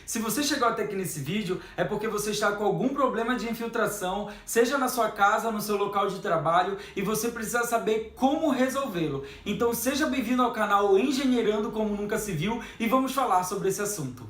Se você chegou até aqui nesse vídeo, é porque você está com algum problema de infiltração, seja na sua casa, no seu local de trabalho, e você precisa saber como resolvê-lo. Então seja bem-vindo ao canal Engenheirando Como Nunca Se Viu e vamos falar sobre esse assunto.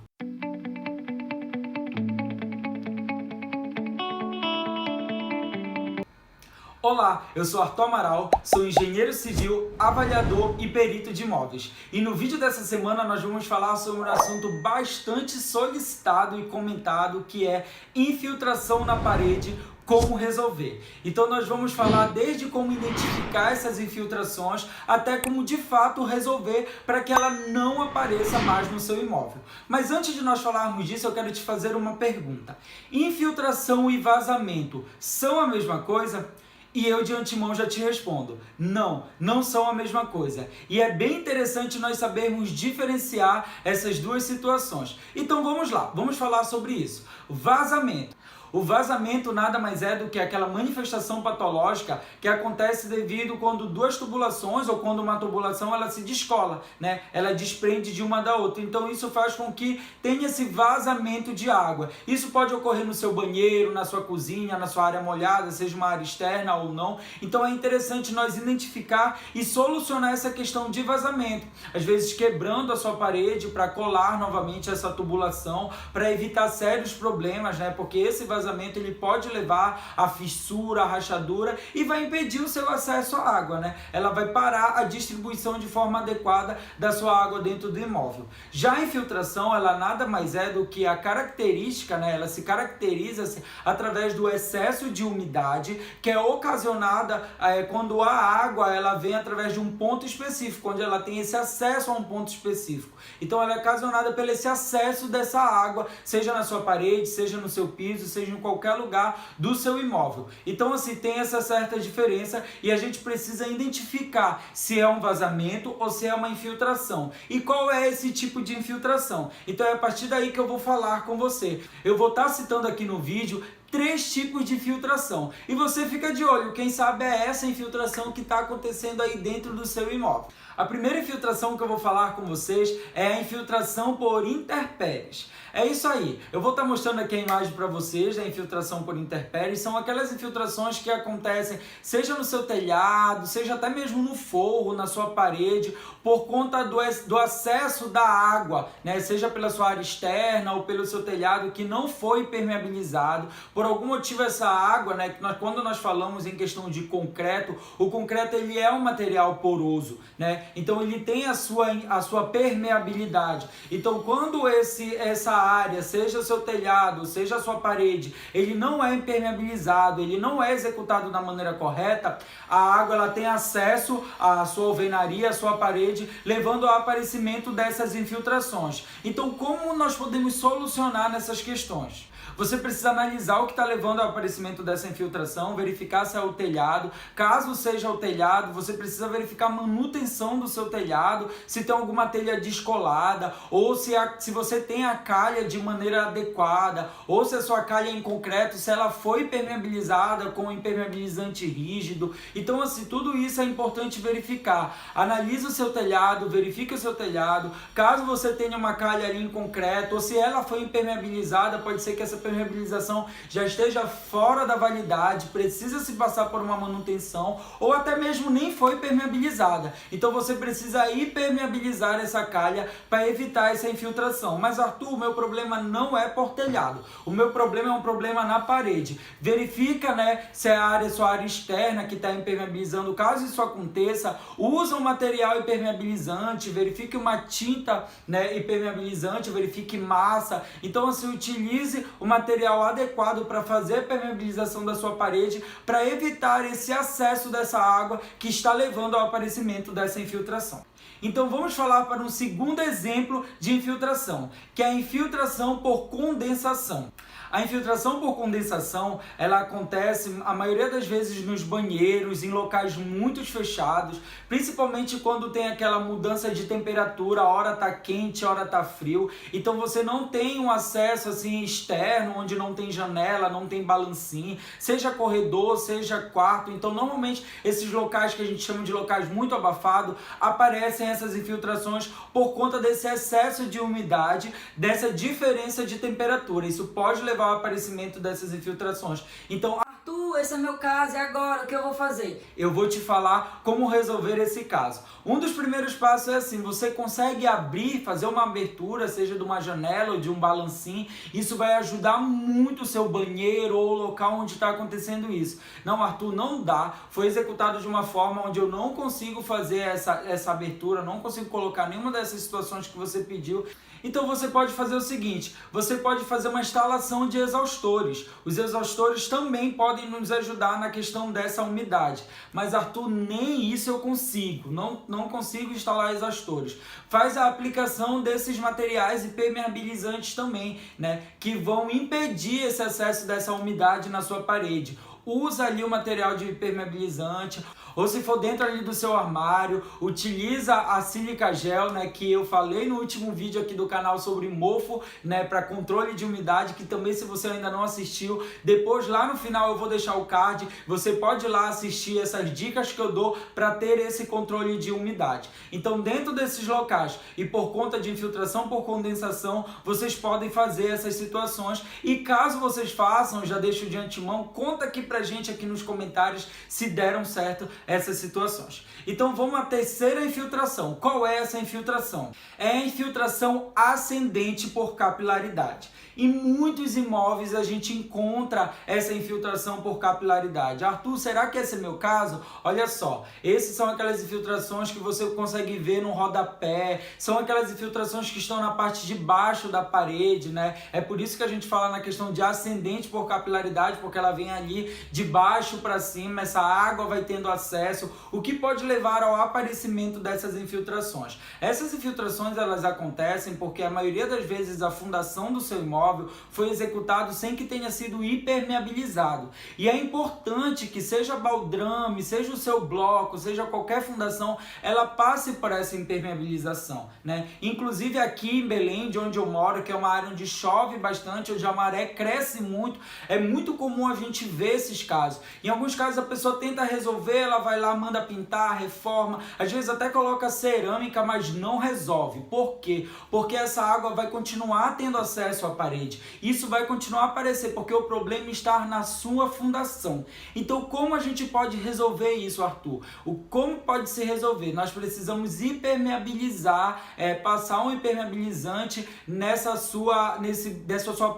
Olá, eu sou Arthur Amaral, sou engenheiro civil, avaliador e perito de imóveis. E no vídeo dessa semana nós vamos falar sobre um assunto bastante solicitado e comentado, que é infiltração na parede, como resolver. Então nós vamos falar desde como identificar essas infiltrações até como de fato resolver para que ela não apareça mais no seu imóvel. Mas antes de nós falarmos disso, eu quero te fazer uma pergunta. Infiltração e vazamento são a mesma coisa? E eu de antemão já te respondo, não são a mesma coisa. E é bem interessante nós sabermos diferenciar essas duas situações. Então vamos lá, vamos falar sobre isso. Vazamento. O vazamento nada mais é do que aquela manifestação patológica que acontece devido quando duas tubulações ou quando uma tubulação ela se descola, né? Ela desprende de uma da outra. Então isso faz com que tenha esse vazamento de água. Isso pode ocorrer no seu banheiro, na sua cozinha, na sua área molhada, seja uma área externa ou não. Então é interessante nós identificar e solucionar essa questão de vazamento. Às vezes quebrando a sua parede para colar novamente essa tubulação, para evitar sérios problemas, né? Porque esse vazamento ele pode levar a fissura, a rachadura e vai impedir o seu acesso à água, né? Ela vai parar a distribuição de forma adequada da sua água dentro do imóvel. Já a infiltração, ela nada mais é do que a característica, né? Ela se caracteriza através do excesso de umidade que é ocasionada quando a água ela vem através de um ponto específico, onde ela tem esse acesso a um ponto específico. Então ela é ocasionada pelo esse acesso dessa água, seja na sua parede, seja no seu piso, seja em qualquer lugar do seu imóvel. Então assim, tem essa certa diferença e a gente precisa identificar se é um vazamento ou se é uma infiltração. E qual é esse tipo de infiltração? Então é a partir daí que eu vou falar com você. Eu vou estar citando aqui no vídeo 3 tipos de infiltração. E você fica de olho, quem sabe é essa infiltração que está acontecendo aí dentro do seu imóvel. A primeira infiltração que eu vou falar com vocês é a infiltração por intempéries. É isso aí. Eu vou estar mostrando aqui a imagem para vocês da infiltração por intempéries. São aquelas infiltrações que acontecem seja no seu telhado, seja até mesmo no forro, na sua parede, por conta do acesso da água, né? Seja pela sua área externa ou pelo seu telhado que não foi impermeabilizado. Por algum motivo essa água, né, quando nós falamos em questão de concreto, o concreto ele é um material poroso, né? Então ele tem a sua permeabilidade. Então quando essa área, seja o seu telhado, seja a sua parede, ele não é impermeabilizado, ele não é executado da maneira correta, a água ela tem acesso à sua alvenaria, à sua parede, levando ao aparecimento dessas infiltrações. Então como nós podemos solucionar nessas questões? Você precisa analisar o que está levando ao aparecimento dessa infiltração, verificar se é o telhado. Caso seja o telhado, você precisa verificar a manutenção do seu telhado, se tem alguma telha descolada, ou se você tem a calha de maneira adequada, ou se a sua calha é em concreto, se ela foi impermeabilizada com um impermeabilizante rígido. Então, assim, tudo isso é importante verificar. Analise o seu telhado, verifique o seu telhado. Caso você tenha uma calha ali em concreto, ou se ela foi impermeabilizada, pode ser que essa permeabilização já esteja fora da validade, precisa se passar por uma manutenção ou até mesmo nem foi permeabilizada. Então você precisa impermeabilizar essa calha para evitar essa infiltração. Mas Arthur, o meu problema não é por telhado, o meu problema é um problema na parede. Verifica, né, se é a sua área externa que está impermeabilizando. Caso isso aconteça, usa um material impermeabilizante, verifique uma tinta, né, impermeabilizante, verifique massa. Então assim, utilize o material adequado para fazer a permeabilização da sua parede, para evitar esse acesso dessa água que está levando ao aparecimento dessa infiltração. Então vamos falar para um segundo exemplo de infiltração, que é a infiltração por condensação. A infiltração por condensação, ela acontece a maioria das vezes nos banheiros, em locais muito fechados, principalmente quando tem aquela mudança de temperatura, a hora tá quente, a hora tá frio. Então você não tem um acesso assim externo, onde não tem janela, não tem balancinho, seja corredor, seja quarto. Então normalmente esses locais que a gente chama de locais muito abafados, aparecem aparecem essas infiltrações por conta desse excesso de umidade, dessa diferença de temperatura. Isso pode levar ao aparecimento dessas infiltrações. Então, Arthur, esse é meu caso, e agora o que eu vou fazer? eu vou te falar como resolver esse caso. Um dos primeiros passos é assim, você consegue abrir, fazer uma abertura, seja de uma janela ou de um balancinho, isso vai ajudar muito o seu banheiro ou o local onde está acontecendo isso. Não, Arthur, não dá, foi executado de uma forma onde eu não consigo fazer essa abertura, não consigo colocar nenhuma dessas situações que você pediu. Então você pode fazer o seguinte, você pode fazer uma instalação de exaustores. Os exaustores também podem nos ajudar na questão dessa umidade. Mas Arthur, nem isso eu consigo, não consigo instalar exaustores. Faz a aplicação desses materiais impermeabilizantes também, né, que vão impedir esse excesso dessa umidade na sua parede. Usa ali o material de impermeabilizante, ou se for dentro ali do seu armário, utiliza a sílica gel, né, que eu falei no último vídeo aqui do canal sobre mofo, né, para controle de umidade, que também, se você ainda não assistiu, depois lá no final eu vou deixar o card, você pode ir lá assistir essas dicas que eu dou para ter esse controle de umidade. Então, dentro desses locais e por conta de infiltração por condensação, vocês podem fazer essas situações, e caso vocês façam, já deixo de antemão, conta aqui pra gente aqui nos comentários se deram certo essas situações. Então vamos à terceira infiltração. Qual é essa infiltração? É a infiltração ascendente por capilaridade. Em muitos imóveis a gente encontra essa infiltração por capilaridade. Arthur, será que esse é meu caso? Olha só, esses são aquelas infiltrações que você consegue ver no rodapé, são aquelas infiltrações que estão na parte de baixo da parede, né? É por isso que a gente fala na questão de ascendente por capilaridade, porque ela vem ali de baixo para cima, essa água vai tendo acesso, o que pode levar ao aparecimento dessas infiltrações. Essas infiltrações, elas acontecem porque a maioria das vezes a fundação do seu imóvel foi executado sem que tenha sido impermeabilizado. E é importante que seja baldrame, seja o seu bloco, seja qualquer fundação, ela passe por essa impermeabilização, né? Inclusive aqui em Belém, de onde eu moro, que é uma área onde chove bastante, onde a maré cresce muito, é muito comum a gente ver esses casos. Em alguns casos a pessoa tenta resolver, ela vai lá, manda pintar, reforma, às vezes até coloca cerâmica, mas não resolve. Por quê? Porque essa água vai continuar tendo acesso à parede. Isso vai continuar a aparecer, porque o problema está na sua fundação. Então, como a gente pode resolver isso, Arthur? Como pode se resolver? Nós precisamos impermeabilizar, passar um impermeabilizante nessa sua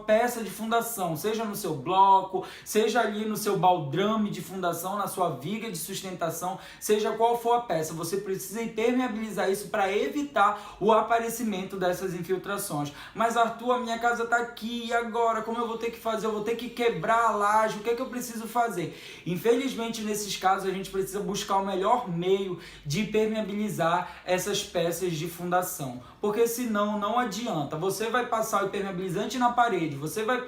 peça de fundação, seja no seu bloco, seja ali no seu baldrame de fundação, na sua viga de sustentação, seja qual for a peça. Você precisa impermeabilizar isso para evitar o aparecimento dessas infiltrações. Mas, Arthur, a minha casa está aqui, e agora? Como eu vou ter que fazer? Eu vou ter que quebrar a laje, o que é que eu preciso fazer? Infelizmente, nesses casos, a gente precisa buscar o melhor meio de impermeabilizar essas peças de fundação, porque senão não adianta. Você vai passar o impermeabilizante na parede, você vai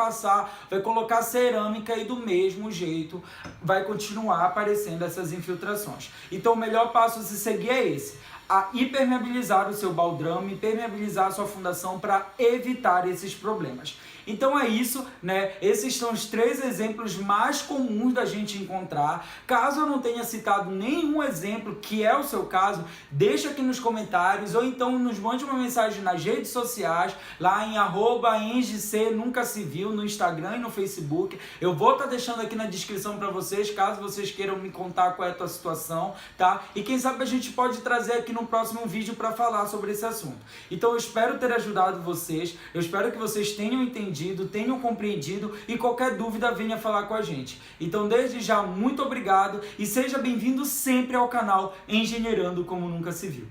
colocar cerâmica e do mesmo jeito vai continuar aparecendo essas infiltrações. Então, o melhor passo a se seguir é esse: a impermeabilizar o seu baldrame, impermeabilizar a sua fundação para evitar esses problemas. Então é isso, né? Esses são os 3 exemplos mais comuns da gente encontrar. Caso eu não tenha citado nenhum exemplo que é o seu caso, deixa aqui nos comentários, ou então nos mande uma mensagem nas redes sociais, lá em @engcnuncacivil, no Instagram e no Facebook. Eu vou estar deixando aqui na descrição para vocês, caso vocês queiram me contar qual é a tua situação, tá? E quem sabe a gente pode trazer aqui no próximo vídeo para falar sobre esse assunto. Então eu espero ter ajudado vocês, eu espero que vocês tenham entendido, tenham compreendido, e qualquer dúvida venha falar com a gente. Então, desde já, muito obrigado e seja bem-vindo sempre ao canal Engenheirando Como Nunca Se Viu.